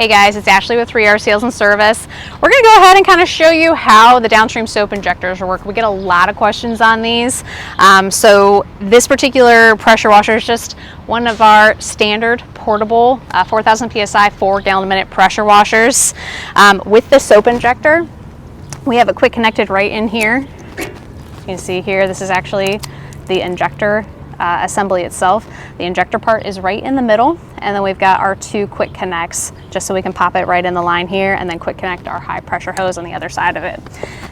Hey guys, it's Ashley with 3R Sales and Service. We're going to go ahead and kind of show you how the Downstream soap injectors work. We get a lot of questions on these. So this particular pressure washer is just one of our standard portable 4,000 PSI 4 gallon a minute pressure washers. With the soap injector, we have it quick connected right in here. You can see here, this is actually the injector assembly itself. The injector part is right in the middle, and then we've got our two quick connects just so we can pop it right in the line here and then quick connect our high pressure hose on the other side of it.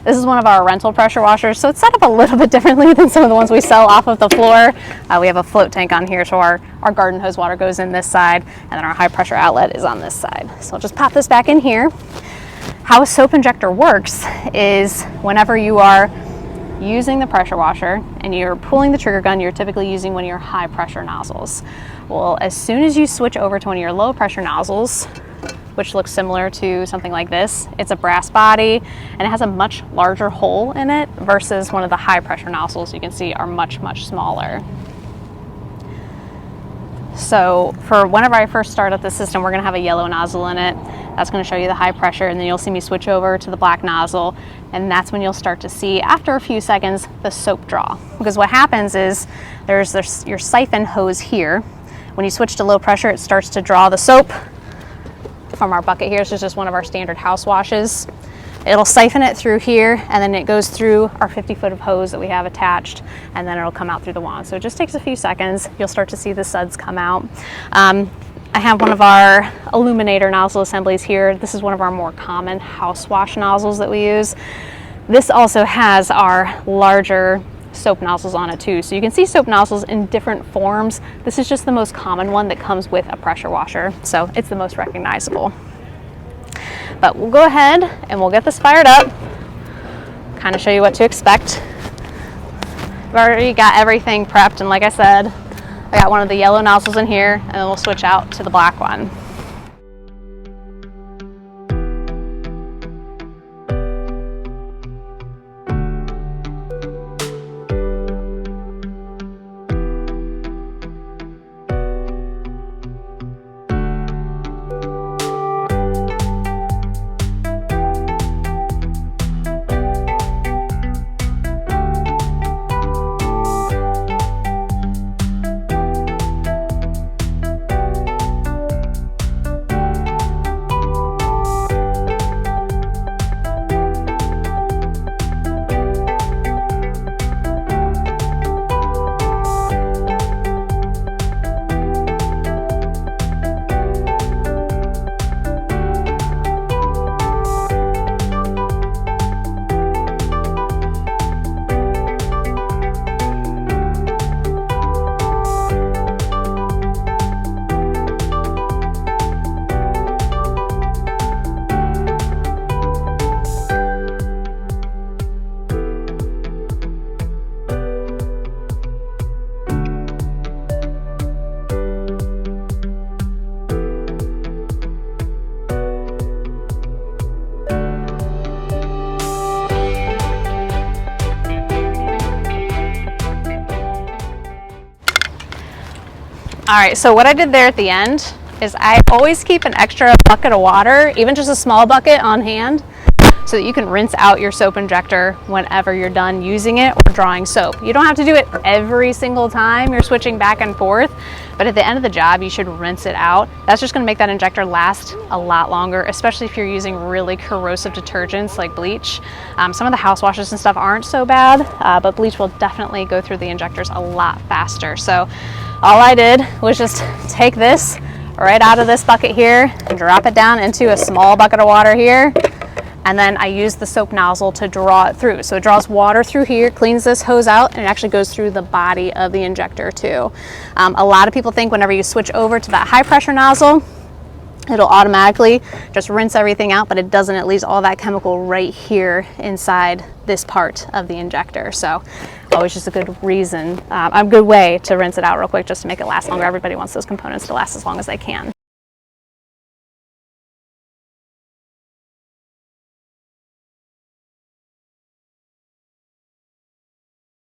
This is one of our rental pressure washers, so it's set up a little bit differently than some of the ones we sell off of the floor. We have a float tank on here, so our garden hose water goes in this side, and then our high pressure outlet is on this side. So I'll just pop this back in here. How a soap injector works is whenever you are using the pressure washer and you're pulling the trigger gun, you're typically using one of your high pressure nozzles. Well, as soon as you switch over to one of your low pressure nozzles, which looks similar to something like this, it's a brass body and it has a much larger hole in it versus one of the high pressure nozzles you can see are much smaller. So for whenever I first start up the system, we're going to have a yellow nozzle in it. That's going to show you the high pressure, and then you'll see me switch over to the black nozzle, and that's when you'll start to see, after a few seconds, the soap draw. Because what happens is there's your siphon hose here. When you switch to low pressure, it starts to draw the soap from our bucket here. This is just one of our standard house washes. It'll siphon it through here, and then it goes through our 50-foot of hose that we have attached, and then it'll come out through the wand. So it just takes a few seconds. You'll start to see the suds come out. I have one of our illuminator nozzle assemblies here. This is one of our more common house wash nozzles that we use. This also has our larger soap nozzles on it too. So you can see soap nozzles in different forms. This is just the most common one that comes with a pressure washer, so it's the most recognizable. But we'll go ahead and we'll get this fired up, kind of show you what to expect. I've already got everything prepped, and like I said, I got one of the yellow nozzles in here, and then we'll switch out to the black one. All right, so what I did there at the end is I always keep an extra bucket of water, even just a small bucket, on hand so that you can rinse out your soap injector whenever you're done using it or drawing soap. You don't have to do it every single time you're switching back and forth, but at the end of the job, you should rinse it out. That's just gonna make that injector last a lot longer, especially if you're using really corrosive detergents like bleach. Some of the house washes and stuff aren't so bad, but bleach will definitely go through the injectors a lot faster. So all I did was just take this right out of this bucket here and drop it down into a small bucket of water here. And then I use the soap nozzle to draw it through. So it draws water through here, cleans this hose out, and it actually goes through the body of the injector too. A lot of people think whenever you switch over to that high pressure nozzle, it'll automatically just rinse everything out, but it doesn't. It leaves all that chemical right here inside this part of the injector. So always just a good reason, a good way to rinse it out real quick just to make it last longer. Everybody wants those components to last as long as they can.